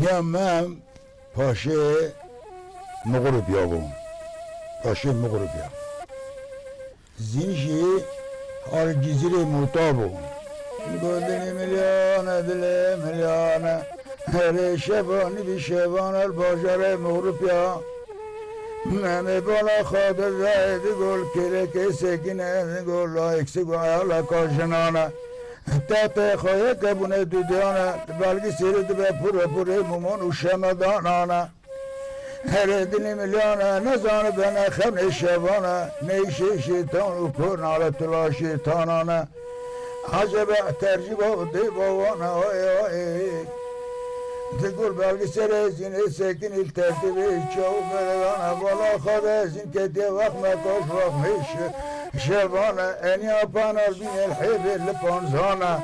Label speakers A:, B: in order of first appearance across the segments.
A: دیدم من پاشه مغربیا بوم پاشه مغربیا زینشی حال جزیره موتا بوم گلدنی میلیانه دل میلیانه هر شبانی بی شبان الباجر مغربیا من بالا خاطر زاید گل کلک سکینه گل لایکسی گویا کاشنانه تحت خواهی کبونه دودیانه بلگی سیرد به پوره مومون و شمدانانه هر دلی میلیانه نزانه به نخم شبانه نیشه شیطان و پر ناله طلا شیطانانه عجب ترجیب و دیوانه تقول بالي سرزين ساكن الترتيب يتشوف انا والله خذازين كدي وقت ما كوش وقت مش شبانه اني ابانا من الحب البونزانا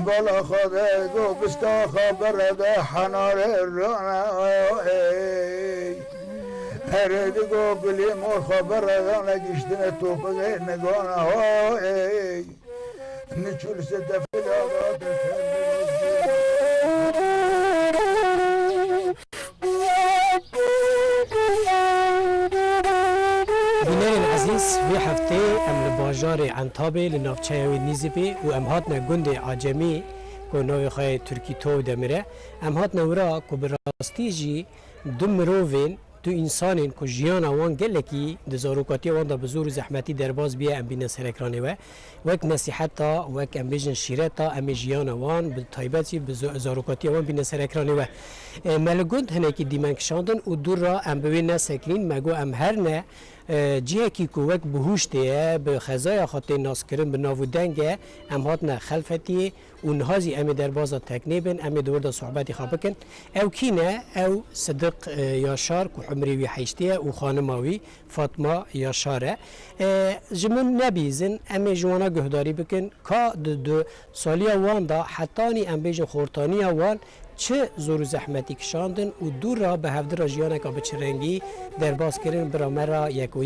A: بالله خذازو بستا خبر ده حنار الرانا هرد قبلي مور خبر انا قشتنا توب غير نقانا نشول سدف الأغاط
B: بینرین عزیز وی هفته ام لباجار عنتابه لنافچه نیزبی و ام هاتنا گند عجمی که نوی خواهی ترکی تو دمره ام هاتنا ورا که براستی جی دو مروفین دو انسانین که جیان وان گلکی دزاروکاتی وان دا بزور زحمتی درباز بیه ام بین سرکرانی وک نصیحتا وک ام بیجن شیرتا ام جیان وان به تایبتی بزاروکاتی وان بین سرکرانی ملگوند هنکی دیمن کشاندن و دور را ام بوین نسکلین مگو ام هر نه جیه کی کوک بهوشته به خزای خاطر ناس کردن به ناودنگه ام هاتنا خلفتی و نهازی ام درباز تکنیبن ام دورد صحبتی خابکن او کینه او صدق یاشار کو عمری وی حیشته و خانماوی فاطمه یاشاره جمن نبیزن ام جوانا گهداری بکن کا دو سالیا وان دا حتانی ام بیج خورتانی وان چه زور زحمتی کشاندن و دور را به هفته را جیانه که به چرنگی درباز کردن برامرا یکو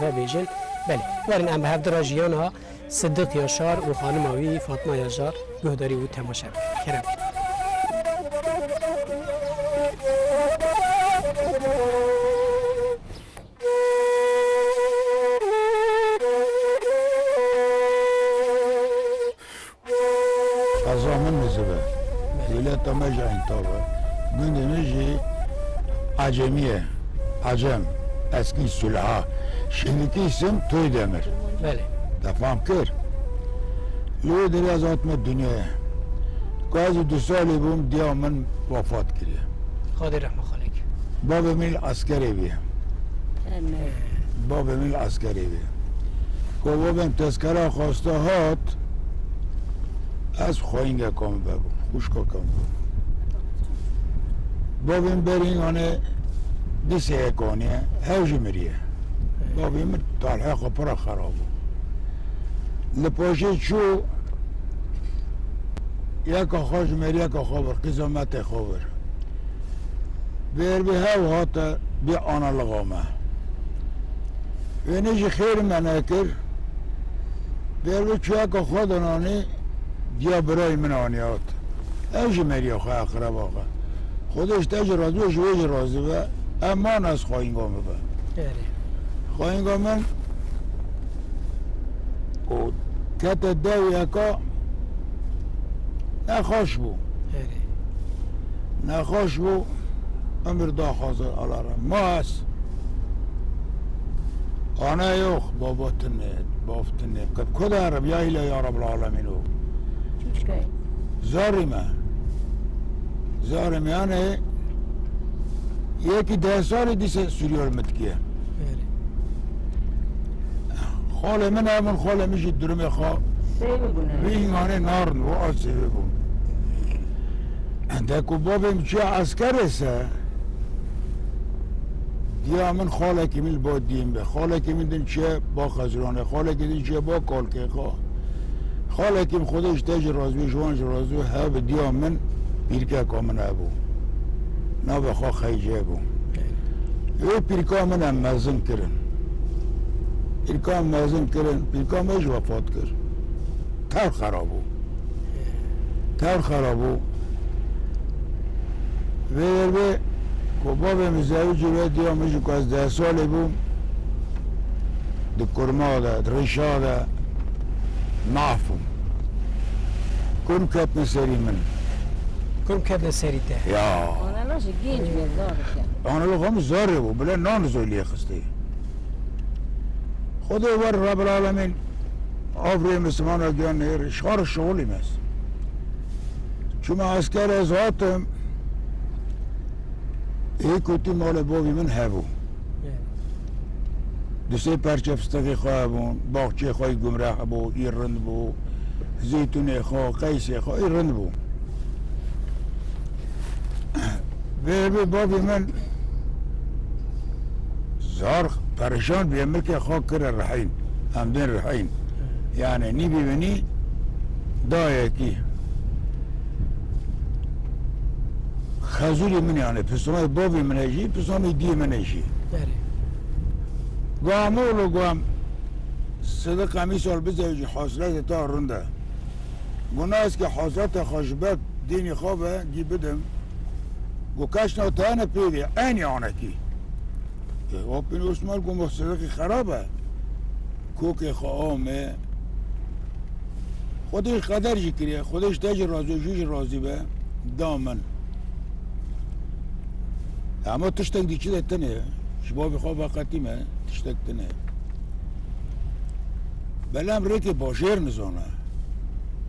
B: و بیجن بله ورن ام به هفته را جیانه صدق یاشار و خانماوی فاطمه یاشار گهداری و تماشا کرم
A: قضامن نزبه ولات مجا انتابه گنده مجی عجمیه عجم اسکی سلحه شنکی اسم توی دمر
B: بله
A: تفهم کر لو دری از آتم دنیا قاضی 2 سالی بوم دیا من وفات کریه
B: خدا رحمه خالق
A: باب من عسکری بیه باب من عسکری بیه که بابم تذکره خواسته هات از خواهینگه کام ببون خوشکا کام ببون بابم برین آنه دیسه اکانیه هوجی مریه بابم طالحه خپره خرابو لپاشه چو یک آخاش مری یک آخابر قیزامت خوبر بیر به هاو هاتا بی آنا لغامه و نیجی خیر منه کر بیر به چو یک آخا دنانی دیا برای من آنیات ایجی مری آخا اخرب آقا خودش تاج رازو و جویج رازو و امان از خواهینگاه مبه خواهینگاه من کت دو یکا نخوش بو نخوش بو امر دا حاضر علارم ما هست آنه یوخ باباتنه بافتنه کده رب یا ایلا یا رب العالمینو زارم یعنی یکی 10 سال دیسه سوریال متکیه خاله من همون خاله میشه درم خواه ریمانه نارن و آسیبه بون دکو بابم چه عسکر سه دیا من خاله کمیل با دیم به خاله کمیل دن چه با خزرانه خاله کمیل چه با کالکه خواه خاله کم خودش تاج رازوی جوانج رازوی ها به دیا من پیرکه کامن ابو نا بخواه خیجه بون او پیرکه من هم مزن کرن پیرکه مزن کرن پیرکه میش وفات کرد تر خرابو به کباب مزاوی جوه دیا میشه که از 10 سالی بوم ده کرما ده درشا ده نافم کن کت نسری من
B: كم كان سريته
A: یا
C: Ona naše ginč mi je zorke.
A: آن لو هم زاره بو بلا نان زولی خسته خدا ور رب العالمین آفری مسلمان ها گیان نیر شار شغلی مست چون عسکر از هاتم ای کتی مال بابی من هبو دسته پرچه فستقی خواه بون باغچه خواه گمراه بو ای رند بو زیتون خواه قیس خواه ای رند بو به بابی من زار پریشان بیمه که خواه کر رحین همدن رحین یعنی نی ببینی دایه کی خزولی من یعنی پسرمای بابی من ایشی پسرمای دی من ایشی گوام اولو گوام صدق همی سال بزیجی حاصلت تا رنده گناه است که حاصلت خوشبت دینی خوابه گی بدم گو کشنا تانه پیده اینی آنکی و پین اسمال گو صدق خرابه کوک خوامه خودش قدر جی کریه خودش تاج رازو جوج رازی به دامن اما تشتک دیچی ده تنه شباب خواب قدیمه تشتک تنه بلام ریک باشیر نزانه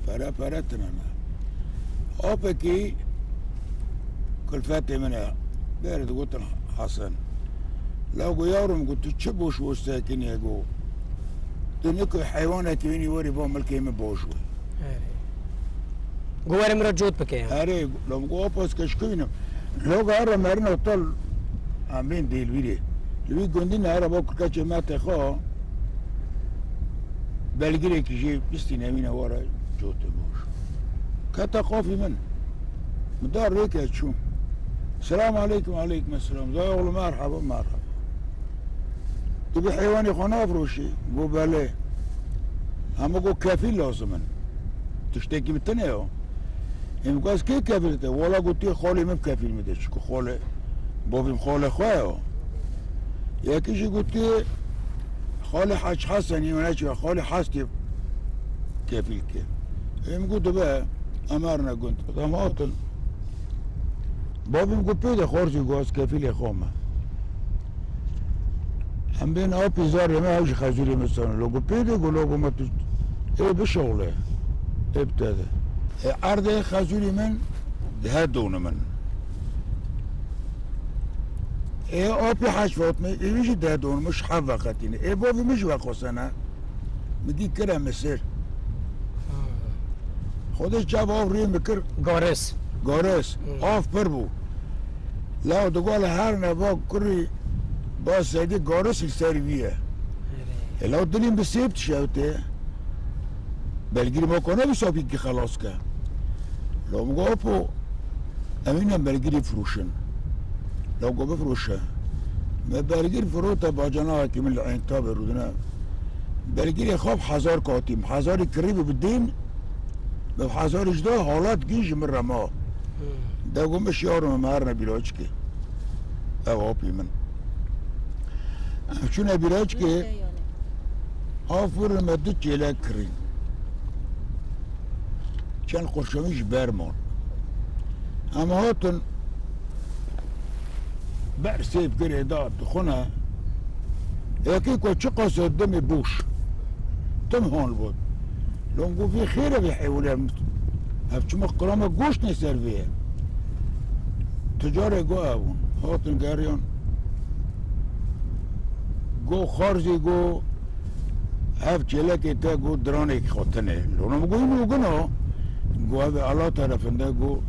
A: پره تنه آپه کی کلفت منه برد گوتن حسن لو گو یارم گو تو چه بوش وسته کنی گو تو نکو حیوانه که اینی وری با ملکی من بوشوه
B: قوار مرا جود بكي
A: اره لو گو آپاس کشکوینم لو گو اره مرن اطال امین دیل ویره لوی گندی نهاره با کرکچه مات خواه بلگیره کشی بستی نمینه واره جوت بوش کتا قافی من مدار ریکه چون السلام عليكم وعليكم السلام زي اقول مرحبا مرحبا تبي حيواني خانه افروشي قو بله اما قو كفيل لازمن تشتكي من التانية هم قاس كي كفيلته ولا قلت خالي ما بكفيل مدش كو خالي بابي خالي خواه يا كيشي قلت خالي حاج حسني وناجي خالي حاستي كفيل كيف هم قلت بقى امرنا قلت طماطل بابیم گو پیده خورجی گو از کفیل خوامه هم بین آپی زاره من هاش خزولی مثلا لو گو پیده گو لو گو ما تو ای بشغله ابتده عرض خزولی من ده دون من ای آپی حش فاطمه ای میشه ده دون مش حب وقتینه ای بابی میشه وقت میگی کرم مسیر خودش جواب روی میکر
B: غارس
A: گارس آف پر بو لاو دگال هر نبا کری با سیدی گارس سرویه لاو دلیم به سیبت شوته بلگیری ما کنه بسابی که خلاص که لاو مگو اپو امینم بلگیری فروشن لاو گو بفروشه ما بلگیر فروتا با جناها که من لعین تاب رودنه بلگیری خواب 1000 کاتیم 1000 کریب بدین به 1000 اجدا حالات گیج من رما ده گمش یارم مهرنه بیراج که او آپی من چون بیراج که آفر مدو چیله کرین چند خوشمیش برمان اما هاتون بر سیب گره داد خونه یکی که چه قصد دمی بوش تم هون بود لونگو في خيره بيحاولوا هفشو مقرامة جوش نسيرفيه تجارة جو أبون هاتن جاريون جو خارجي جو هف چلك تا جو درانك خاطنه لونم جو إنو جنو جو هذا على طرفنده جو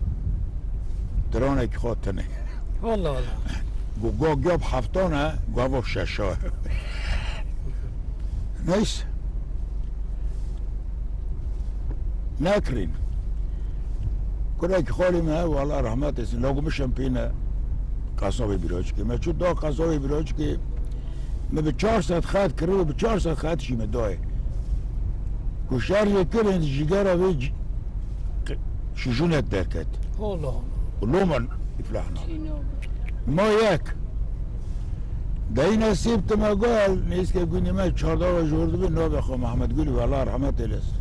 A: درانك خاطنه
B: والله والله
A: جو جاب حفتانه جو هذا شاشة نايس ناكرين كراك خالي ما هو الله رحمته سن لو مشم بينا قصابي بيروجكي ما شو دا قصابي بيروجكي ما ب 4 ساعت خد كرو ب 4 ساعت خد شي مداي كشار يكل عند جيجارا بيج شجونة دركت
B: والله
A: ولومن يفلحنا
C: چینو
A: ما یک دای نصیب تما گل نیست که گونی من 14 و جورد به نو بخو محمد گلی والله رحمت الست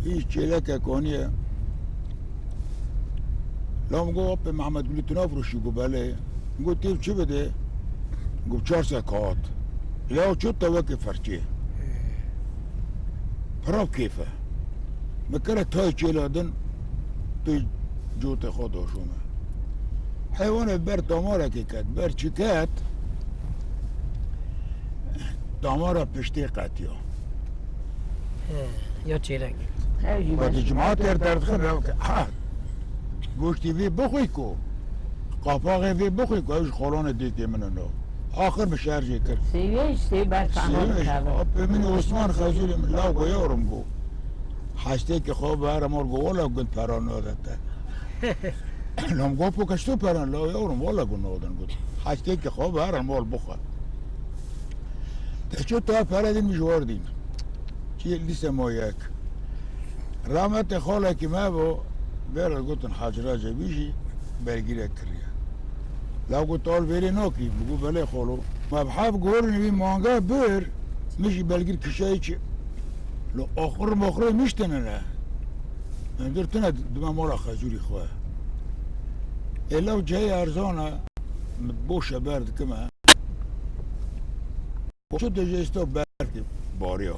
A: هیچ چیلک کونیه لام گو به محمد گلی تو نفروشی گو بله گو تیب چی بده گو 400 کات یا چو تو که فرچه پراب کیفه مکره تای چیلادن توی جوت خود آشومه حیوان بر داماره که کد بر چی کد داماره پشتی قطیا
B: یا چیرک
C: خیلی
A: وقتی جماعت درد خیلی رو که گوشتی وی بخوی کو قاپاقی وی بخوی کو اوش خوران دیتی منو نو آخر به شهر جی کرد
C: سیویش سی بر فهمان
A: سیوش
C: کرده
A: به من عثمان خزیلی لا گو یارم گو حشتی که خواب برم اور گو والا گند پران نادته لام گو پو کشتو پران لا یارم والا گو نادن گو حشتی که خواب برم مال بخوا تشو تا پردین میجواردین چی لیست ما یک رحمت خاله که ما با برد گوتن حجره جبیشی برگیره کریه لو گوت آل بری ناکی بگو بله خالو مبحب گور نبی مانگا بر میشی بلگیر کشایی چی لو آخر مخره میشتنه نه اندر تنه دم مالا خجوری خواه ایلاو جای ارزانه بوشه برد کمه شو دجاجتا برد باریا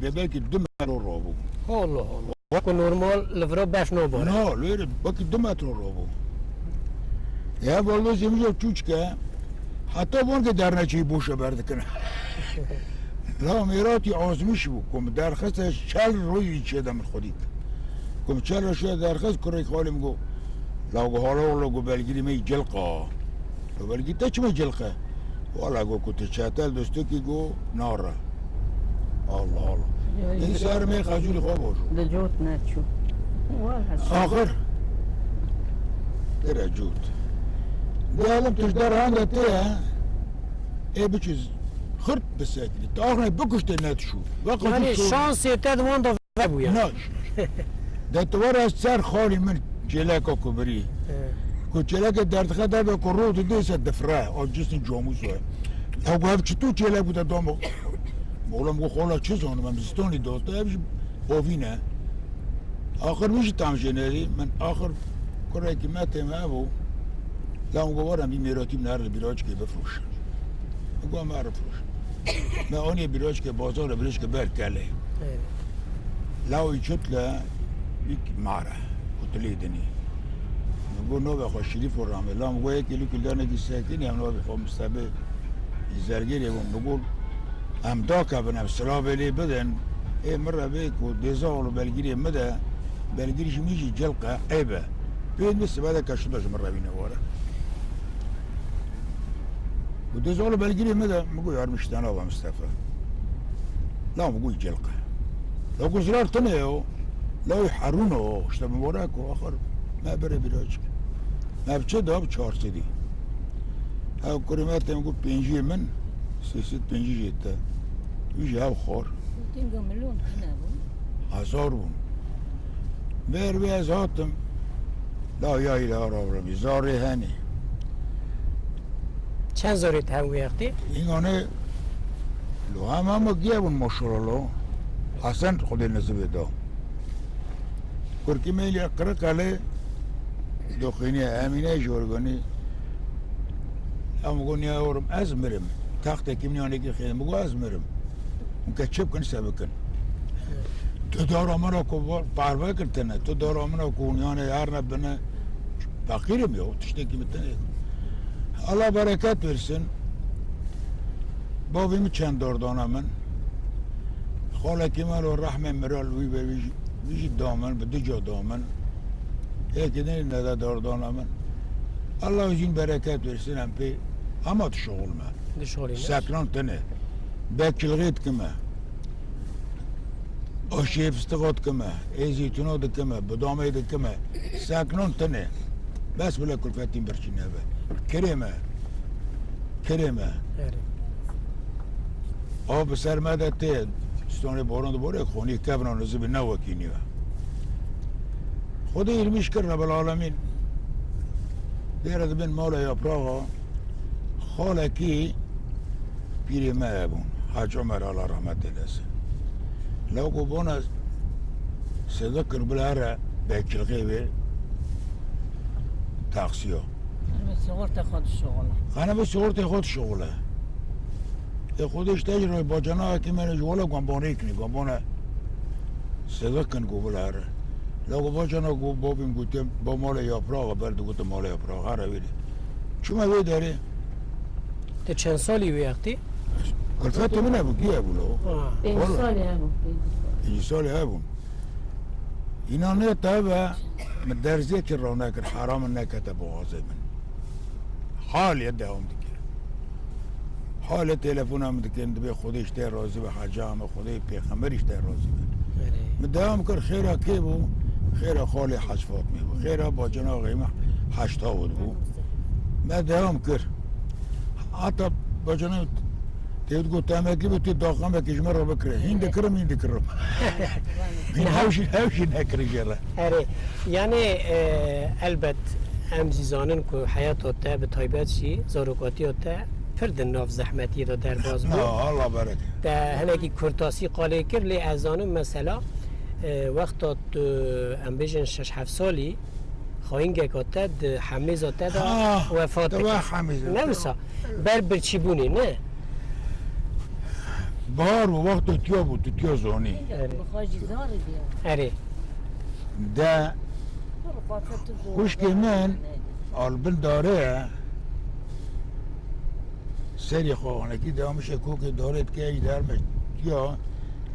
A: ببالك الدم الرابو
B: الله الله کو نورمال لفرا باش نو باره
A: لا لير باكي الدم الرابو يا والله زميلو تشوچكا حتى بونك درنا چي بوشه برد کنه لا میراتی آزمش بو کم درخواست چل روی چیدم خودید کم چل روی درخواست کره خالم گو لاغو حالا لاغو بلگیری می جلقا لو بلگی تا چه می جلقه والا گو کت چتل دوستو کی گو ناره الله الله این سر می خجولی خواب باشو
C: لجوت نتشو
A: آخر ترى جود قالم تجدر هذا تيه ايه بچيز خرط بساكلي تاخنا بكشت نتشو
B: یعنی شانس تد وان دا بویا
A: ناش ده تورا سر خالي من جلاكا كبري كو جلاكا درد خدا ده كروت ديس الدفرا او جسم جاموسو او قاف چتو جلاك بودا دومو بقولم گو خالا چه زانم من زستانی داده همیشه باوینه آخر میشه تمشینری من آخر کره که متم هبو لام گوارم بی میراتیم نرد بیراج که بفروش بگو هم بفروش من آنی بیراج که بازار بیراج که برکله لاوی چطله یک ماره کتلی دنی بگو نو بخوا شریف و رامه لام گو یک کلو کلدانه که ساکنی هم نو بخوا مستبه زرگیری بگو هم دا که بنام سرابلی بدن ای مره بیک و دیزاولو بلگیری مده بلگیریش میشی جلقه عیبه بین مثل بعد کشتاش مره بینه واره و دیزاولو بلگیری مده مگو یار مشتنا و مصطفى لا مگوی جلقه لو گو زرار تنه لا يحرونه اشتا مبارک و آخر ما بره بیراج ما بچه داب 400 او کریمت مگو 5 من 300 5 جتا ویژه او خور
C: تینگو ملون کنه بود
A: 1000 بون بر بی از هاتم لا یا ایله را ربی زاری هنی
B: چند زاری تهم وقتی
A: این آنه لو هم گیه بون ماشالله حسن خود نزبه دا کرکی میلی اقره کله دخینی امینه جورگانی اما گونی آورم از مرم تخت کمی آنه که خیلی مگو از مرم اون که چپ کن سبه کن تو دار آمنا کو پروا کرتنه تو دار آمنا کو اونیانه هر نبنه فقیرم یا تشتکی متنه Allah bereket versin. Babamı çend oradan من خاله کمال و رحمه مرال وی به ویجی دامن به دو جا دامن یکی دنی نده داردان من الله ویجین برکت versin هم پی اما تو شغل من
B: دشوری
A: سکنان تنه بکلغیت کمه آشی فستقات کمه ایزیتونات کمه بدامه کمه سکنان تنه بس بلا کلفتین برچینه به کرمه کرمه آب سر مدته ستانه باران دوباره خونی کبران رزه به نوکینی و خدا ایرمیش کرد رب العالمین دیرد بین مولا یپراغا خاله کی پیری مه بون حاج عمر الله رحمت الله لو قبونا سذكر بالهرة بكلغي به تاكسيو
C: صغرت خود الشغل
A: انا بس صورتي خود شغله خودش تجربه با جناح که من جوالا گنبانه کنی گنبانه صدق کن گو بالهرة لو با جناح گو بابیم گوتیم با مال یاپراغ برد گوت مال یاپراغ هره ویدی چون ما داری
B: ده چند سالی وقتی؟
A: کلفت من ابو کی ابو لو
C: 5 سال هم
A: يجي سالي هابون اینا نه تابع مدرزية كروناك الحرام انك تبو غازبن حال يدهم دكير حال تلفونهم دكير دبي خودي اشتري رازي بحجام خودي بيخمر اشتري رازي مدام كر خيرها كيبو خيرها خالي حج فاطمي بو خيرها با جنا قيمة حج تاود بو مدام كر حتى با جنا تيود قلت أماكن بتي داخل ما كيش مرة بكره هين دكرم هين دكرم هين هاوشي نكر جرا
B: آره یعنی البت ام زیزانن که حیات تا به تایبت شی زاروکاتی تا فرد ناف زحمتی دا در باز بود
A: لا الله بارك
B: ده هنگی کرتاسی قاله کر لی ازانم مثلا وقت ام بیشن 6-7 سالی خواهین گکاته ده حمله زاته دا وفات
A: دوا حميزة
B: نمسا بر چی بونی نه
A: بار ووقت تيوبو تيو زوني
C: بخواجي زار ديال
B: آره
A: ده خوش كمان البن داره سری خواهنه که دام شکوک دارد که ای در یا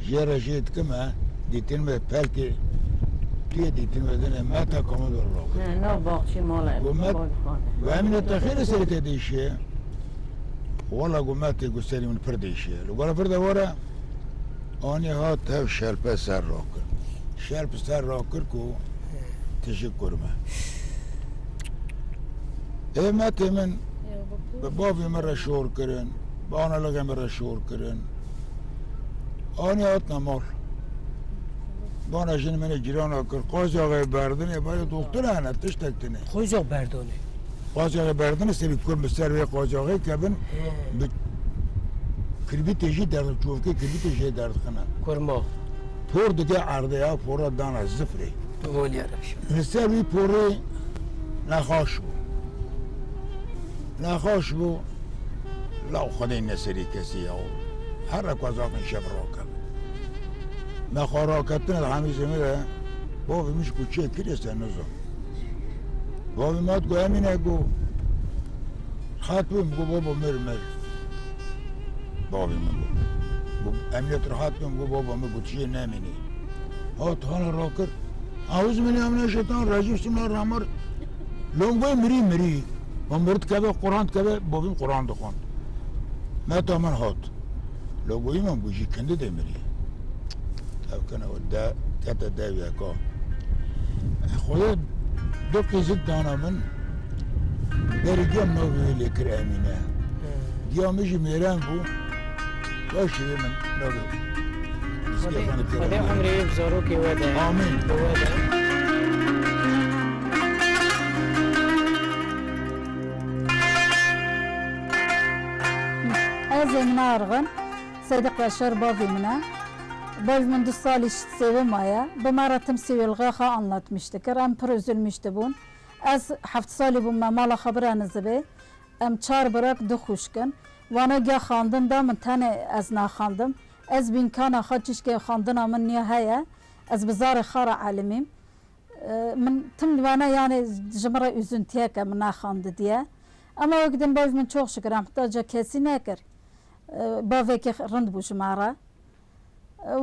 A: جره جید کمه دیتین به پلک توی دیتین بدنه ما تا کامو در راکه
C: نه باقشي ماله
A: قمت و همین تخیر سری تدیشه والله قمت يقول سري من فرديشه لو قال فرده ورا اني هات هاو شلبه سر راكر شلب سر راكر كو تشكر ما ايه مات من بابي مرة شور كرن بانا لغا مرة شور كرن اني هاتنا مال بانا جن من جيران اكر قاضي آقای بردن باید دکتر انا تشتكتني
B: خوزاق بردانه
A: قاضي آقای بردن سری کل مستر و قاضي آقای کبن کلبی تیجی درد چوفکه کلبی تیجی درد خنه
B: کرما
A: پور دیگه عرضه ها پورا دانه زفری
B: دوال یاربش
A: مستر بی پوری نخواش بو نخواش بو لا خدای نسری کسی ها هر رکوزاق شب راکب ما راکتن همیشه میره بابی میش کوچه کلیسته نزم بابی مات گو همینه گو خاطبیم گو بابا مر بابی من گو امنیت رو خاطبیم گو بابا من گو چیه نمینی هات هانا راکر اعوذ من امن الشیطان الرجیم بسم الله الرحمن الرحیم لونگوی مری و مرد کبه قرآن کبه بابیم قرآن دخوان ما تا من هات لونگوی من گوشی کنده ده مری تاو کنه و دا کتا داوی اکا خدا دو قیزک دانا من داری گم نوی لیکر امینه دیامشی میرن بو باشی من نوی
B: خدا عمری بزارو که وده
A: آمین
B: وده
D: از من arğın Sadık Başar babimine babimın 2 salı sevim aya bu maratim sevilgaha anlatmıştı kerem pır üzülmüştü bun az 7 salı bu mala xaberanızı be em çar bırak duxuşkun vana ga xandın da min tane az na xandım az bin kana xaçış ke xandına min nihaya az bizar xara alimim min tim vana yani jmara üzüntüye ke min na xandı diye ama o gidin babimin çok şükür amtaca kesin ekir baveki rand bu jmara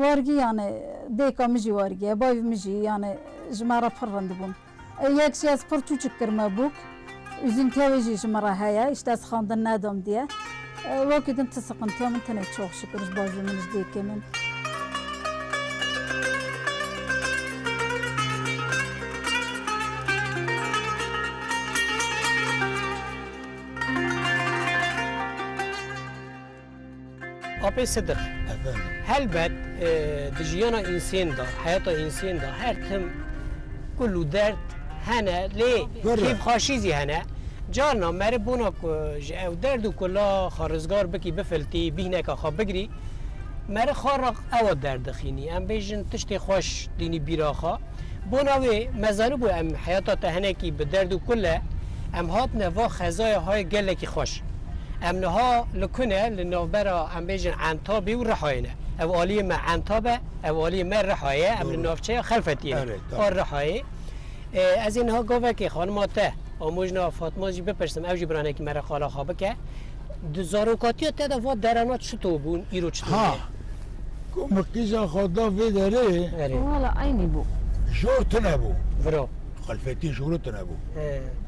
D: وارگی یعنی دیکا میجی وارگی بایو میجی یعنی جمارا پر رند بون یک چیز از پر چوچک کرما بوک üzün teveci jmara haya işte az xandın nadam diye vakitın tısıkıntı من tane çok şükür bazımız dikemin
B: آبی صدق
A: efendim
B: هلبت دجیانا انسان دا حیاتا انسان دا هر تم كل درد هنا ليه
A: برا.
B: كيف خاشيزي هنا جارنا مر بونا او درد كلا خارزگار بکی بفلتی بینک خا بگری مر خارق او درد خینی ام بیجن تشتی خوش دینی بیراخا بوناوی مزارو بو ام حیاتا تهنه کی به درد کله ام هات نوا خزای های گله کی خوش ام نها لکنه لنوبرا ام بیجن عنتابی و رحاینه او عالی ما عنتابه او عالی ما رحایه ام لنوفچه خلفتیه اور رحایه از اینها گفته که خانماته آموزنا فاطمه جی بپرسم اوجی برانه که مرا خالا خوابه که زاروکاتی تا دفعه درانات چطور بون ایرو چطور
A: ها مكيزة خدا في داري
C: والله عيني بو
A: شورت نبو
B: ورا
A: خلفتي شورت نبو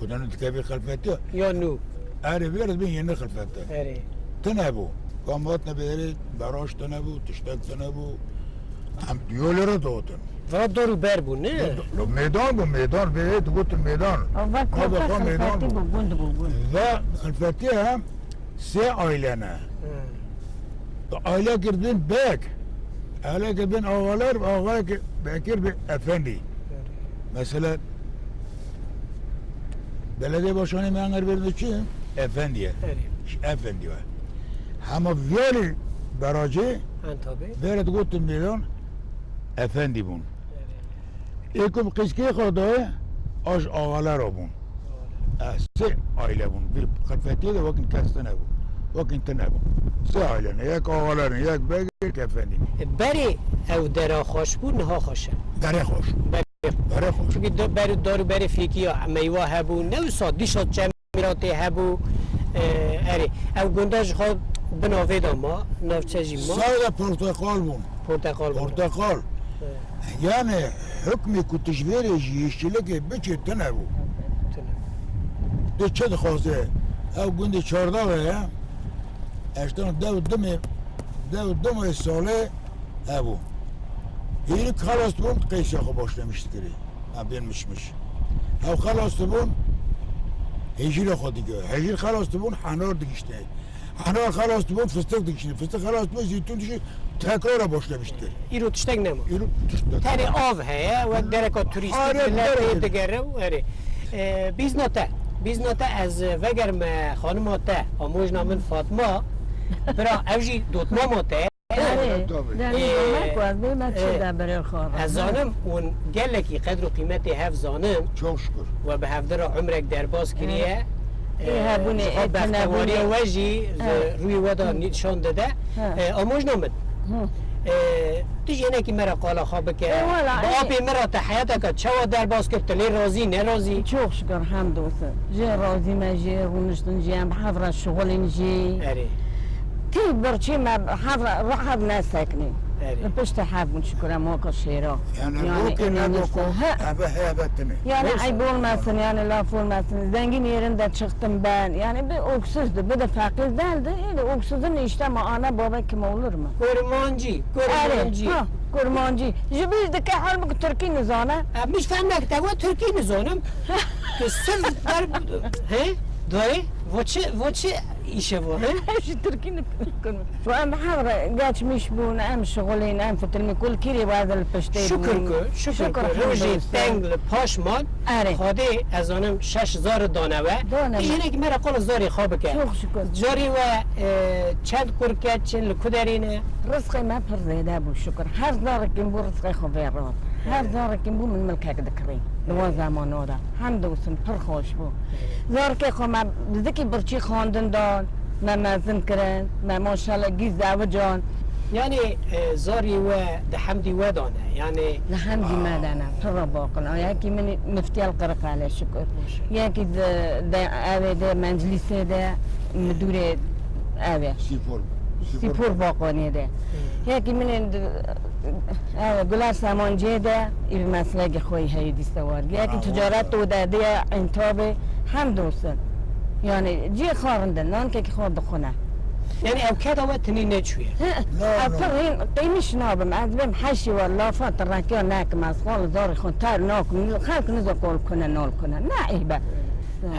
A: كنا نتكابي خلفتي
B: یا نو
A: أري بيرد بين ين خلفتي
B: اره
A: تنبو قاماتنا بداري براش تنبو تشتاق تنبو هم يولر دوتن
B: ورا دارو بر بون نه
A: لو ميدان بو ميدان بيت قلت الميدان
C: اول
A: هذا
C: كنت
A: خا ميدان
C: خلفتي
A: بو.
C: بو بوند
A: ذا خلفتي هم سي عائلنا aile girdin bek. Aile girdin ağalar, ağalar Bekir bir efendi. Mesela belediye başkanı memur verdiği için efendiye.
B: اره
A: Efendi var. Ama veli barajı
B: انتابه
A: veret guttum milyon efendi bun. İlkum kıskı kadar az ağalar obun. Se aile bun. Bir kırfetiye de vakit kastane bu. Vakit tane bu. Se ailene, yak ağaların, yak Bekir efendi.
B: بری او درا خوش بون نها خوشه
A: Dere hoş.
B: بری
A: Dere hoş.
B: چونکه بری دارو بری فیکی میوه هبو نو ساد دیشات جمیراتی هبو اره او گنداج خود بناوه ما نافچه جی ما
A: Sadece portakal bun.
B: پرتقال بود
A: Portakal. Yani hükmü kutuş verici işçilik bir tane bu. De çed xaze. Ev gündü çarda ve ya. Eşten dev demi sale evu. Hirik halas bun kıyşakı başlamıştı kiri. Ha bilmişmiş. Ev halas bun hecir xodi gö. Hecir halas bun hanar dikişti. Hanar halas bun fıstık dikişti. Fıstık halas bun zeytun dikişti. Tekrar başlamıştı.
B: ایرو تشتگ نمو
A: Yürü.
B: تری آو هیا و درکا توریستی
A: آره،
B: ملت
A: درک.
B: دگره و اره بیزناته از وگرم خانماته آموز نامن فاطمه برا اوجی دوتماماته
C: اره
A: طبعا.
C: داري
B: إيه.
C: ما كواز ما تشدا بري الخار
B: از زانم اون گلکی قدر و قیمت هف زانم
A: Çok şükür.
B: و به هفدر عمرک در باز کریه
C: إيه هبوني، إيه
B: بختواری
C: تنبوني.
B: وجی روی ودا نشان داده آموز نامد تیجی اینه که مرا قالا خوابه که
C: إيه والله،
B: با
C: إيه.
B: آبی مرا تحیاته که چوا در باز کرد لی رازی نه رازی
C: çok şükür hamdolsun. جي راضي ما جي ونشتن جي ام حضرة الشغل نجي
B: اره
C: تي برشي ما حضرة راح ناس ساكنين
B: اره
C: بشت حاب شكرا موقع الشيرا
A: Yani bu ki ne bu hebe hebetini.
C: Yani ayıp olmasın yani laf olmasın. Zengin yerinde çıktım ben. Yani bir öksüzdü. Bir de fakir değildi. Yani öksüzün işte ama ana baba kim olur mu?
B: گرمانجی
C: Evet. Ha, kurmancı. Jibizdeki halbuki Türkiye nizana.
B: مش فهمك تقوى تركي نزونم السر در هي داري وچه ایشه و هي
C: Şu Türkiye Şu an havra geçmiş bu hem şugulin hem fıtırmi kul kiri bazı pişti.
B: شکر کو شکر کو روزی تنگ پاشمان
C: آره.
B: خاده از آنم 6000 دانه و
C: دانه.
B: اینه که مرا قول زاری خواب که
C: Çok şükür.
B: جاری و چند کرکت چند لکدرینه
C: Rızkı ma pır zeyda bu şükür. Her zarakin bu rızkı خبر راد. Her zarakin bu من ملكك ذكري. دوا زمان oda. Hamdolsun pır hoş bu. Zarki خما ذكي برچی خواندن دان. ما مازن کرن. ما ماشاءالله گیز دعوه جان.
B: یعنی زاری و دحمدی و دانه یعنی
C: لحمدي ما دانا ترى باقنا ياكي من مفتي القرق على شكر ياكي دا اوي دا مجلس دا مدورة اوي
A: Sifur.
C: سيفور باقاني دا ياكي من اوي قلار سامانجي دا إبي مسلاقي خوي هاي دي سوار ياكي تجارات دا دا انتابي حمد وصل يعني جي خارندن نان كي خار دخونه
B: یعنی او کدا و تنی نچویه
C: أفرين قيمش نابم عذبم حشي والله فات الراكيو ناك ما صغال زاري خنتار ناكم خالك نزا قول كنا نول كنا نائبة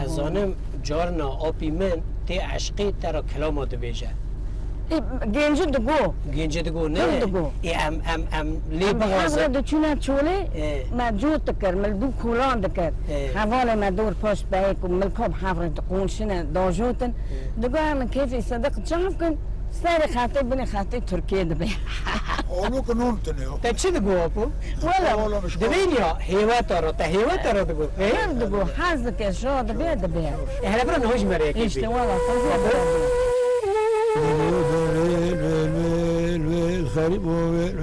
B: از آنم جارنا آبی من تی عشقی ترا کلامات بیجه
C: گنج دگو
B: گنج دگو نه
C: دگو.
B: ای ام لی
C: حضرت
B: بغازه
C: دچونه چوله
B: إيه.
C: ما جوت دکر ملدو کولان دکر
B: إيه.
C: حواله ما دور پاش بیک و ملکاب حفرت قونشنه داجوتن دگو هم کیفی صدق چاف کن سر خاطر بني خاطر تركيا دبي
A: اولو کنون تنیو
B: تا چی دگو اپو؟
C: ولا
A: مش
B: دبینیا هیوات رو تا هیوات رو دگو
C: غير دبو حازك شو دبي دبي
B: هلا برا نهوش مريا
C: ايش
B: كيفي
C: والله
A: خريب ويل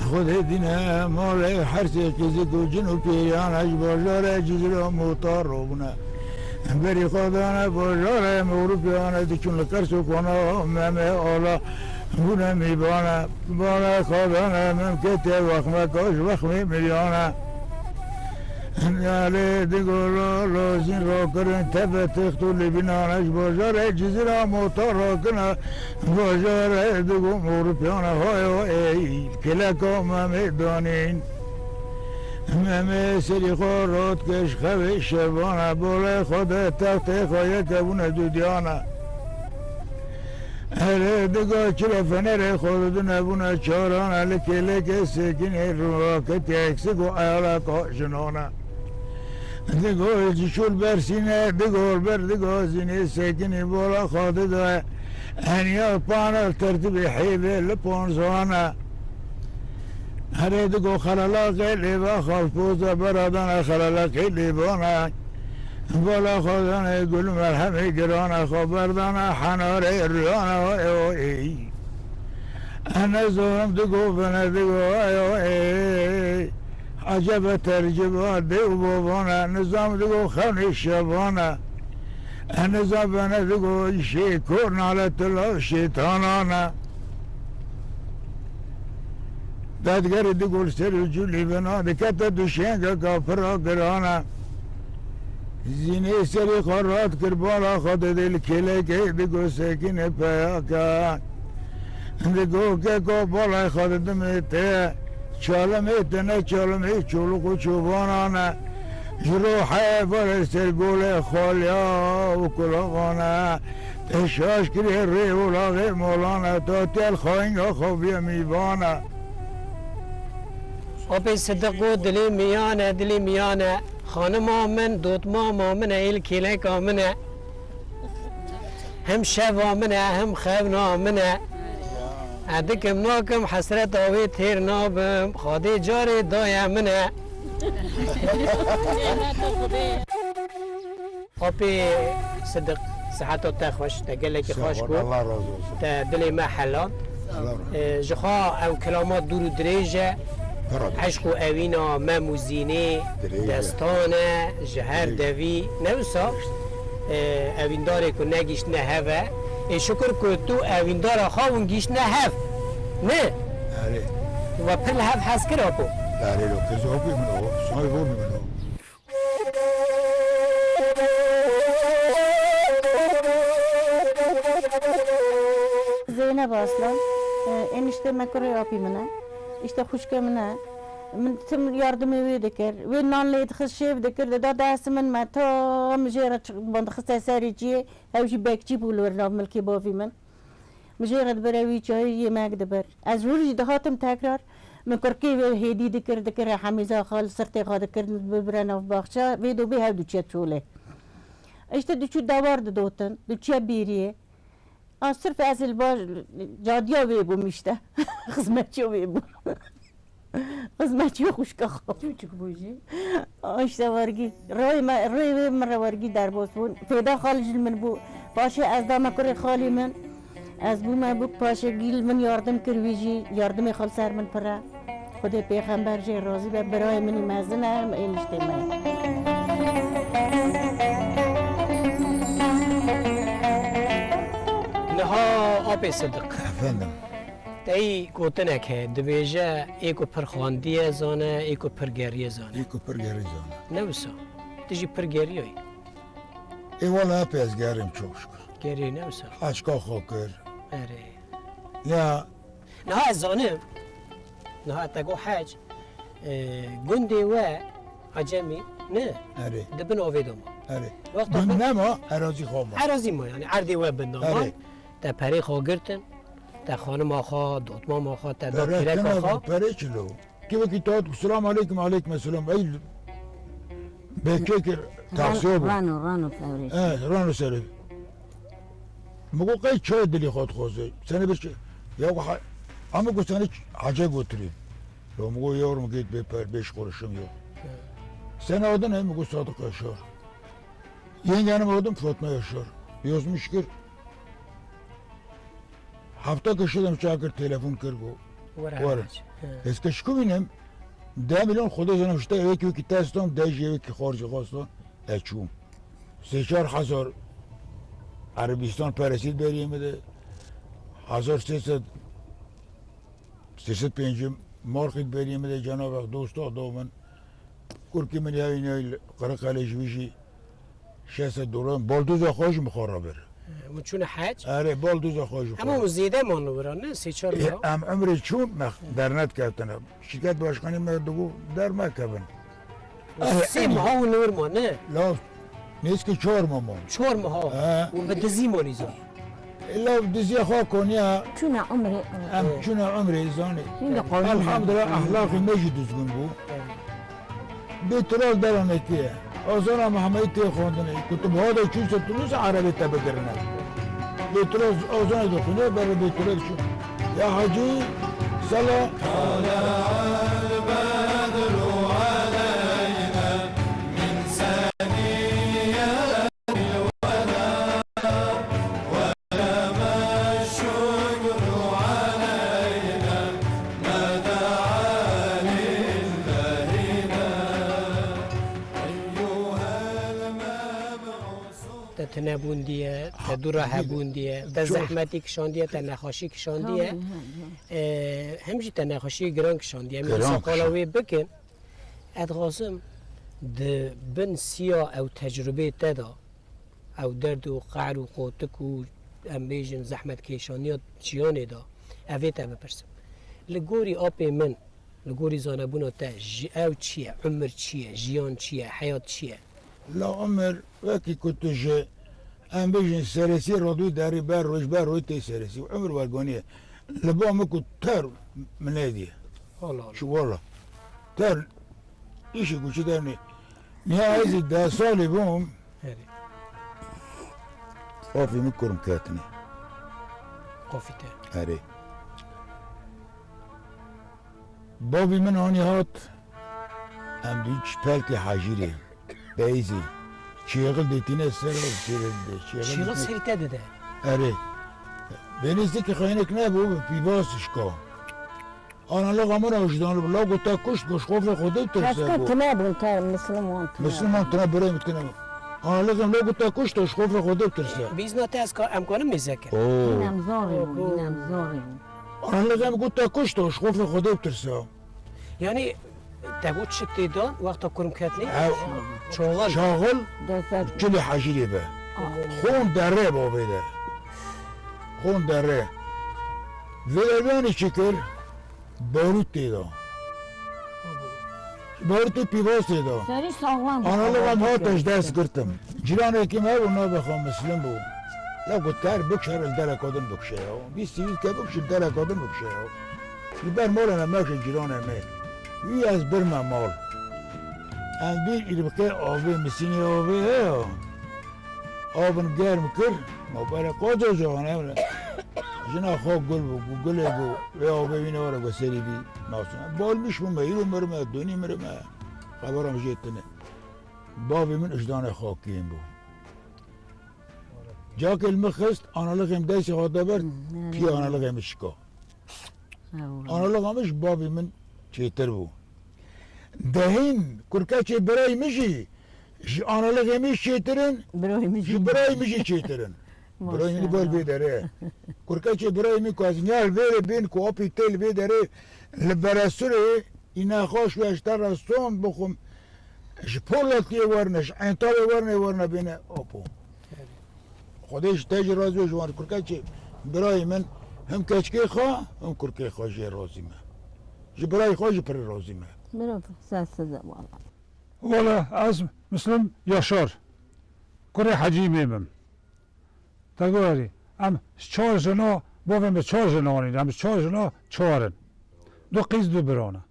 A: خود دینا مال حرسی کسی کو جنو پیران اج بازار جزیره موتاروبنا بری خدانه بازار موروپیانه دیچون لکرسو کنه ممه آلا بونه میبانه بانه خدانه ممکته وخمه کاش وخمه میلیانه ناله دیگولو لازین را کرن تبه تختو لبنانش بازار جزیره موتار را کنه بازار دیگو موروپیانه های ای کلکا ممه دانین ممه سری خورات کش خوی شبانه بوله خود تخت خواهی کبونه دودیانه هره دیگا چرا فنر خود نبونه چارانه لکه لکه سکنه راکت اکسگو ایالا کاشنانه دیگو جشول برسینه دیگو بر دیگو زینه سکنه بولا خواهده ده انیا پانل ترتیب حیبه لپونزانه هره دیگو خلالا قیلی با خالپوزه برادانه خلالا قیلی بانه بالا خودانه گل مرهمه گرانه خبردانه حناره ریانه ای انا زورم دیگو بنه دیگو ای عجب ترجمه دیو بابانه نظام دیگو خونی شبانه نظام بنه دیگو شیکور نالت الله شیطانانه دادگر دیگو سر جولی بنا دکت دوشنگ کافرا گرانه زینه سری خورات کر بالا خود دل کله که دیگو سکین پیا کن دیگو که کو بالا خود دمیته چالمیته نه چالمی چولوک و چوبانانه جروحه بر سرگول خالیا و کلاغانه تشاش کری ری و لاغی مولانا تا تل خواهنگا خوبی میبانه
B: اپی صدقو دلی میانه خانم آمن دوتمام آمنه ایل کلیک آمنه هم شب آمنه هم خیب آمنه ادکم ناکم حسرت آوی تیر نابم خادی جاری دای امنه اپی صدق صحت تا خوش تا گلک خوش کو
A: الله رازو
B: تا دلی ما حلال جخا او کلامات دور و دریجه عشق و اوینا مموزینه دستانه جهر دوی نوسا اوینداره که نگیش نه هفه شکر که تو اوینداره خواهون گیش نه هف نه
A: آره
B: و پل هف حس کرا کو
A: آره لو کسی هاپی منو سای بومی منو
E: زینب اصلا enişte mekore yapayım ne işte خوشکم من تم yardım evi dikir ve nanlı etkiz şev dikir de da dersimin meta mjera band khasta sarıcı hevji bekçi bulur nav milki bavi min mjera beravi çay yemek de ber az ruji de hatim tekrar من کرکی و هدی دکر حمیزه خال سرتی خاد کرد ببرن و باخشا و دو به هدو چه چوله işte دوچو دوار دوتن دوچه بیریه صرف از الباج جادیا وی بوم işte hizmetçi وی بوم hizmetçi خوش که خوب
C: چوچک بوجی
E: işte vargi روی مره vargi در باز بون پیدا خالج من بو باشه از دام کری خالی من از بو ما بو باشه گیل من yardım کرویجی yardım خال سر من پره خود پیغمبر جه راضی به برای منی مزن هم اینشته من
B: نها اپی صدق
A: efendim
B: ای گوتنه که دبیجه ایکو پرخواندیه زانه ایکو پرگریه زانه
A: iyi kupur geri zana
B: نوسا تجی پرگریه
A: valla hep ezgerim çok şükür
B: گریه نوسا
A: açka kokur
B: اره
A: ya
B: نها زانه نها تگو حاج گندی و عجمی نه
A: eri
B: دبن آوی دوما
A: آره
B: وقت
A: دون نما اراضی خواه ما
B: عراضی ما یعنی عردی و بندامان
A: آره.
B: تا پری خواه گرتن تا خانم آخوا دوتمام آخوا تا داد
A: برای
B: پیرک
A: کنه
B: آخوا
A: پره چلو که وکی تاد سلام علیکم علیکم السلام ای بکه که تقصیه بود
C: رانو فوریش
A: رانو سره مگو قی چای دلی خود خوزه سنه بشه یا اما گو سنه حجه گوتری لو مگو یارم گید به پر بیش خورشم یا سنه آدن هم مگو صادق یاشار yengenim oğlum Fatma Yaşar. Yazmış ki hafta kışıdım çakır telefon kır bu. Var. Eski şüküminem demilon خودا زنم شده eve ki تستم دژ eve ki خارج خواستم اچوم 3000 عربستان پرسید بریم ده 1350 مارکت بریم ده جناب دوست آدمن کرکی من یعنی قرقاله جویی 600 دلار بالدوز خوش میخوره بره.
B: و چون حج؟
A: آره بالدوز خوش میخوره.
B: اما زیاده مانو برانه 3-4 ماه.
A: ام عمری چون در نت کردن. شرکت باشگانی مردگو در مکبن.
B: 3 ماه و نور مانه.
A: لا نیست که 4 ماه.
B: 4 ماه. و به دزی مانیزا.
A: لا دزی خواه کنیا.
C: چون عمری.
A: چون عمری زانی. الحمدلله اخلاقی میجی دزگون بو. بیترال درانه کیه. آزان محمدی تی خوندنه کتب ها دا چون ستونوس عربی تبکرنه بیتروز آزان دخونه برای بیتروز شو یا حاجی سلام طالع البدر علينا من ثنيات الوداع ولما الشكر علينا ما دعا
B: تنبوندیه تا دورا هبوندیه تا زحمتی کشاندیه تا نخاشی کشاندیه همچی تا نخاشی گران کشاندیه مثلا قلاوی بکن ادغاسم ده بن سیا او تجربه تدا او درد و قعر و قوتک و امبیجن زحمت کشانیات چیانه دا اوه تا بپرسم لگوری آب من لگوری زانبونا تا او چیه عمر چیه جیان چیه حیات چیه
A: لا عمر وكي كنت جي ام بيجي سرسي رضوي داري بار روي تي سرسي وعمر والقونية لبوا ما كنت تار من هذه
B: والله
A: شو والله تار ايش يقول شو دارني نهاية دا صالي بوم قافي مكرم كاتني
B: قافته
A: هاري بابي من هوني هات ام ديش بالتي حاجيري بیزی چیغل دیتینه سر و
B: چیغل سری تده ده
A: اره بینیستی که خیانک نبو پیباسش که آنها لغا من وجدان بلا گوتا کشت گوش خوف خوده ترسه
C: بو تنابون تر مسلمان
A: تناب برای متکنم آنها لغا من گوتا کشت گوش خوف خوده ترسه
B: بیزنا تا از امکانم میزکر
C: اینم زاری
A: آنها لغا من گوتا کشت گوش خوف خوده ترسه
B: یعنی تبود شتی دان وقتا کرم کتلی شاغل
A: جلی حاجیلی به خون دره با بیده خون دره ویلوانی چکر باروت دیدا باروت پیواز دیدا
C: سری ساغلام
A: آنها لغم هاتش دست گرتم جیران اکیم ها اونا بخوام مسلم بو لا گوتر بکشر الدر کادن بکشه ها بیستی وید که بکشر الدر کادن بکشه ها بر مولانا ماشه جیران همه وی از برما مال ام بیر ایربقه آبی مسینی آبی ها آبن گرم کر ما برای قاضا جوانه جنا خواه گل بو گل بو و آبی بینه وارا گسری بی ماسون بال میشمون ایرو مرمه دونی مرمه خبرم جیتنه بابی من اجدان خاکیم بو جا که المخست آنالغیم دیسی خواهده بر پی آنالغیم شکا آنالغامش بابی من چیتر بو دهین کرکچه برای میشی آنالغ میش چیترن برای میشی چیترن برای میشی بال بیداره کرکچه برای می که از نیال ویره بین که آپی تیل بیداره لبرسوره اینا خوش و اشتر رستون بخوم پولتی ورنش انتابی ورنه بینه آپو خودش تاج رازو جوان کرکچه برای من هم کچکی خواه هم کرکی خواه جه رازی من برای خوش پر رازیمه.
C: برو ساز والله.
F: والله از مسلم یاشار کره حجی میمم تگوری ام 4 جنا بوم به 4 جنا ام 4 جنا 4 دو قیز دو برانه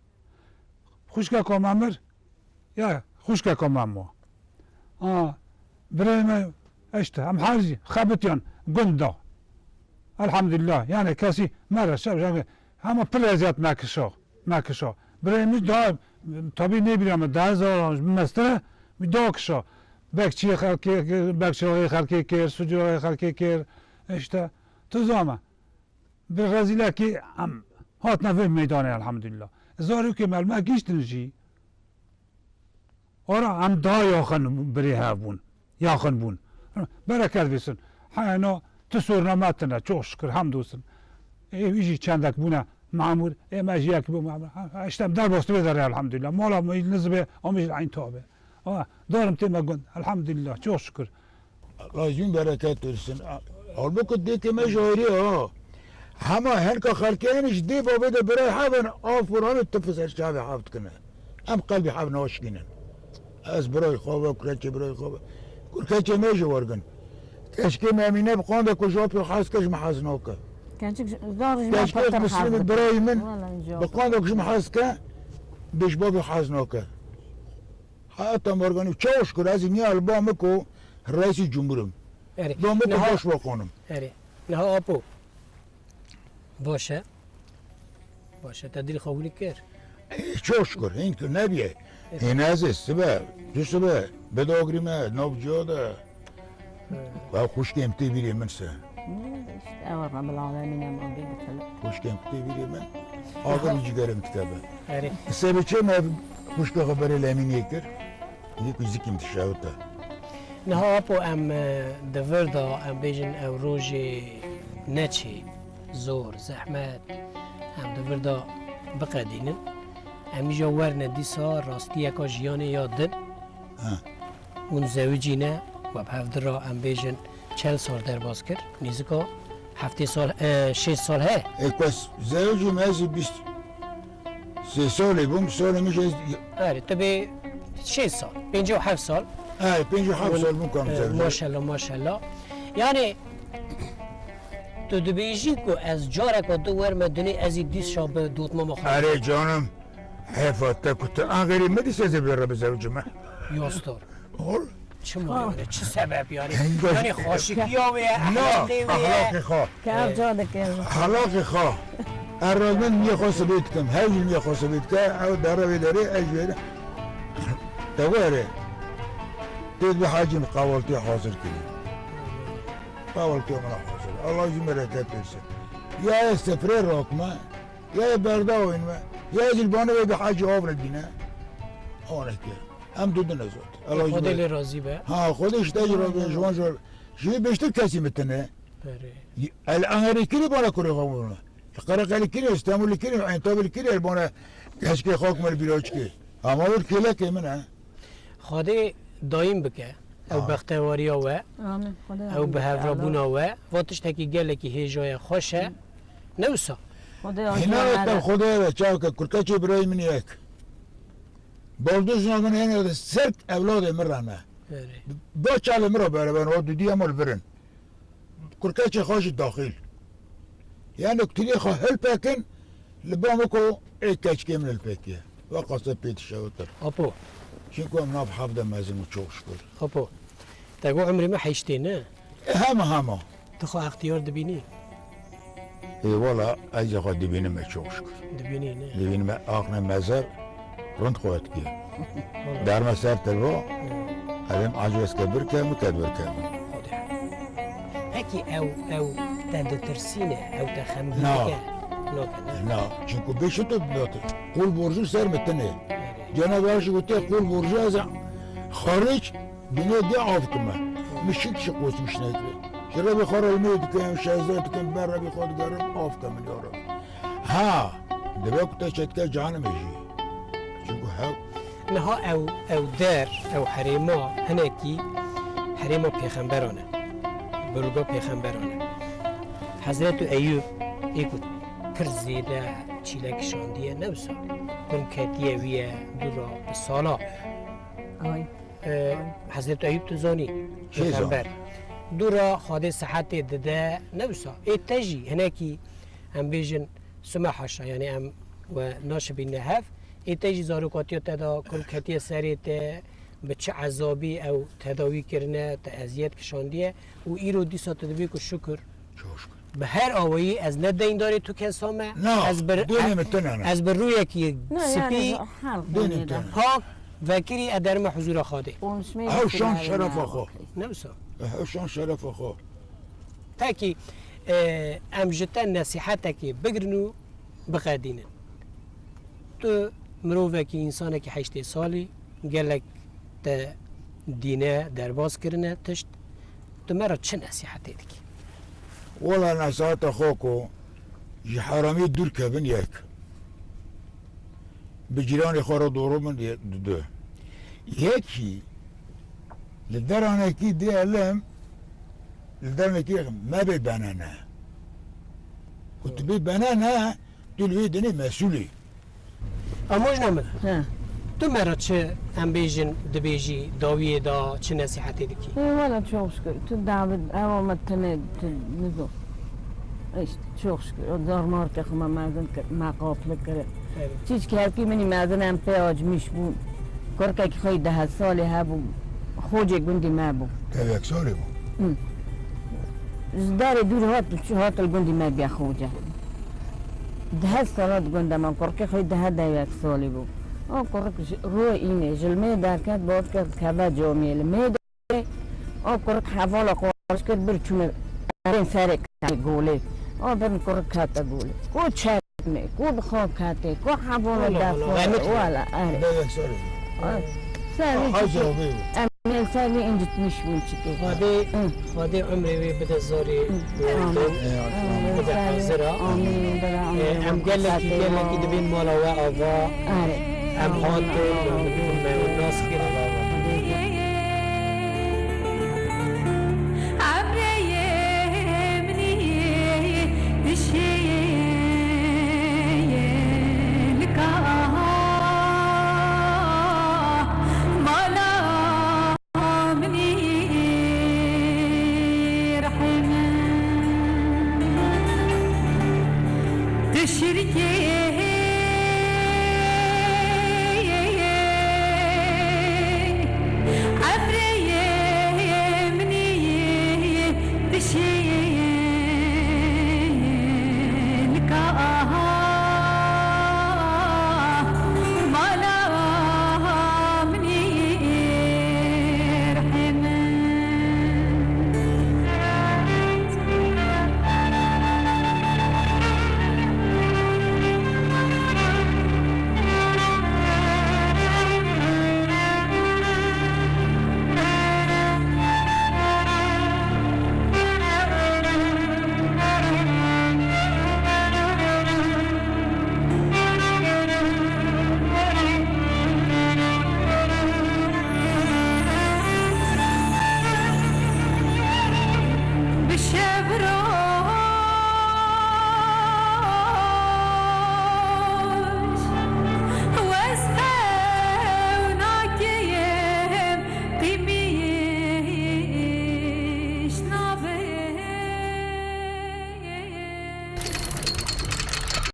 F: خوشکا کاممر یا خوشکا کاممو برای اشته هم حاجی خبتیان گندا الحمدلله یعنی کسی مره شب همه پلیزیت مکشا برای می دا طبیعی نبیرم 10,000 مستره می دا کشا بکچی خلکی کر سجای خلکی کر اشته تو زامه به غزیله که هم هات نوه میدانه الحمدلله زارو که ملمه گیشتنجی آره هم دا یاخن بون برکت بیسن حینا تسورنامتنا çok şükür hamdolsun ایجی چندک بونه معمول ماجی یک بو معمول اشتم در باست بداره الحمدلله مالا نزبه آمیش این تابه دارم تیمه گند الحمدلله çok şükür
A: لازم برکت versin halbuki de ki mecburi ha همه هنك خلقينش دي بابا ده براي حابن افران التفس الشعب حافظ كنا ام قلبي حابن وش كنا از براي خوابه كرتش براي خوابه كرتش ميجي ورقن كشكي مامينه بقوند كجوب حاس كش محزنوكا
C: كانش زارج
A: كشكي مسلم براي من بقوند كش محاسكا بيش بابي حزنوكا حتى مرغني تشوش كرازي ني البامكو رئيس الجمهورم بامكو باش بقونم
B: اره نه آپو باشه تدریل خوبی کر
A: çok şükür hink ne biye inaze sibe düşübe bedogrime nobjoda ve hoş kemti biri mense
C: أول رب العالمين يا مؤمن
A: hoş kemti biri men ağam ciğerim kitabı
B: اره
A: sebeçe me hoş ka haberi lemin yekir yek zikim tşavta
B: نه آپو ام دوردا ام بیجن او روژی نچی زور زحمت ام دوردا بقدینن امی جا ورنه دیسا راستی اکا جیان یادن اون زوجینه و به هفته را ام بیجن 40 سال در باز کرد نیزکا 6 سال هه
A: ekos zevci mezi 23 سالی bum سال میشه
B: اره تو به 6 سال 57 سال
A: 57 سال میکنم zevci
B: ماشاءالله ماشاءالله یعنی تو دبیجی کو از جاره کو تو ور مدنی ازی دیس شاب دوت ما مخ
A: اره جانم حیفاته کت آنگری مدی سازه بیاره به زوجمه
B: یاستار
A: هول
B: چه مایه چه سبب یعنی
A: هنگاش-
B: یعنی خاشکی و
A: نه اخلاقی خواه
C: كان جادك
A: حلاقي خواه الرجل میخواست بیت کم هیچ میخواست بیت که او داره بیداری اجوره تقوله تید به حاجم قاولتی حاضر کنی قاولتی من حاضر الله جمرکت برسه یا استفره راکمه یا برداوین ما یا جلبانه به حاجی آبر دینه آنه که هم دو نزد الله
B: خود
A: جمرکت لی
B: راضی به
A: ها خودش تجربه جوان جور شی بیشتر کسی میتونه الامریکی بالا کره قومونه قرقلی کره استانبول کره انتابل کره بالا کشکی خاک مال بیراج که اما اول کله که منه
B: خود دایم بکه او بختواری و
C: آمين
B: او به هفرابونا و واتش تکی گله که هیجای خوشه نوسا
A: هنا تا خدا چاو که کرکچی برای من یک بالدوز نگن هنا سرک اولاد مرانه با چاله مرا بره بره و دودی امال برن کرکچی خوش داخل یعنی کتری خو هل پکن لبامو کو ایک کچکی من الپکیه و قصه پیت شوتر
B: اپو
A: شنكو مناف حافظة مازن وتشوف شكر
B: اپو تقول عمري ما حيشتي نه
A: هما
B: تخو اختيار دبيني
A: اي والله اجي خد دبينا ما تشوف شكر
B: دبيني نه
A: دبينا ما اقنا مزار رند خوات كي دار مسار تلو علم عجوز كبر كام كبر كام
B: هكي او تاد ترسينه او تخمبيكه
A: لا شنكو بيشتو بنوتي قول برجو سر متنه جانا باش قلت قول برجو ازع خارج بنا دي عافكما مش شقوس مش ناكري شربي خار الميت كان شازات كان برا بيخود قرب عافكم من يورو ها دبك تشتك جانا مجي شنكو هاو
B: نها او دار او حريما هناكي حريما پیغمبرانه بلغا پیغمبرانه حضرت ایوب ایکو پر زیده چیلک شاندیه نوسا کن کتیه ویه دورا به سالا
C: آی
B: حضرت ایوب تزانی
A: چه
B: پیغمبر دورا خاده صحت دده نوسا ایتجی هنکی هم بیجن سمه حاشا یعنی هم و ناشبی نهف ایتجی زاروکاتی تدا کل کتی سری ته به چه عذابی او تداوی کرنه تا اذیت کشاندیه و ایرو دیسا تدبی که شکر به هر آوایی از نه دین داری تو کسامه
A: نه دونیم تنانه
B: از بر روی کی سپی
A: دونیم تنانه
B: پاک وکری ادرم حضور خاده
A: هوشان شرف خو
B: نوسا
A: هوشان شرف خو
B: تاکی ام جتن نصیحتکی بگرنو بقدینن تو مروفه که انسانه که 8 سالی گلک تا دینه درباز کرنه تشت تو مرا چه نصیحتی دیگه
A: ولا نصيحت اخوكو حرامي دور كابن ياك بجيران خورا دورو من دو يكي للدرانة كي دي علم للدرانة كي ما بيبانانا كنت بيبانانا دول دني مسؤولي
B: اموج نمده
C: ها
B: تو مرا چه ام بیجن دبیجی داویه دا چه نصیحتی دیگه
C: والله çok şükür. Tu David avamatını nizo. İşte çok şükür. O darmar ki khuma mazın maqaflı kere. چیز که هرکی منی مازنم پیاج میش بود کرکه که خواهی 10 ساله ها بود خوجه گندی ما بود
A: تبعك سوري بو
C: زدار دور هات الگندی ما بیا خوجه 10 سالات گنده من کرکه خواهی 10 سالی بود آه کرک رو اینه جلمه درکت باید کرد کبه جامیه لمه داره آه کرک حوالا قوارش کرد بر چونه این سر گوله آه برن کرک کتا گوله کو چه کو بخواب کاته کو حوالا دفعه والا آره
A: تبعك سوري
C: سری
A: حاجة وبيبو
C: امیل سری اینجت میشون چیکه
B: خاده عمری وی بده زاری بده حاضره
C: آمین
B: ام گلکی دبین مالا و آوا
C: آره
B: ام هاتو و ناس کنه
G: Şirket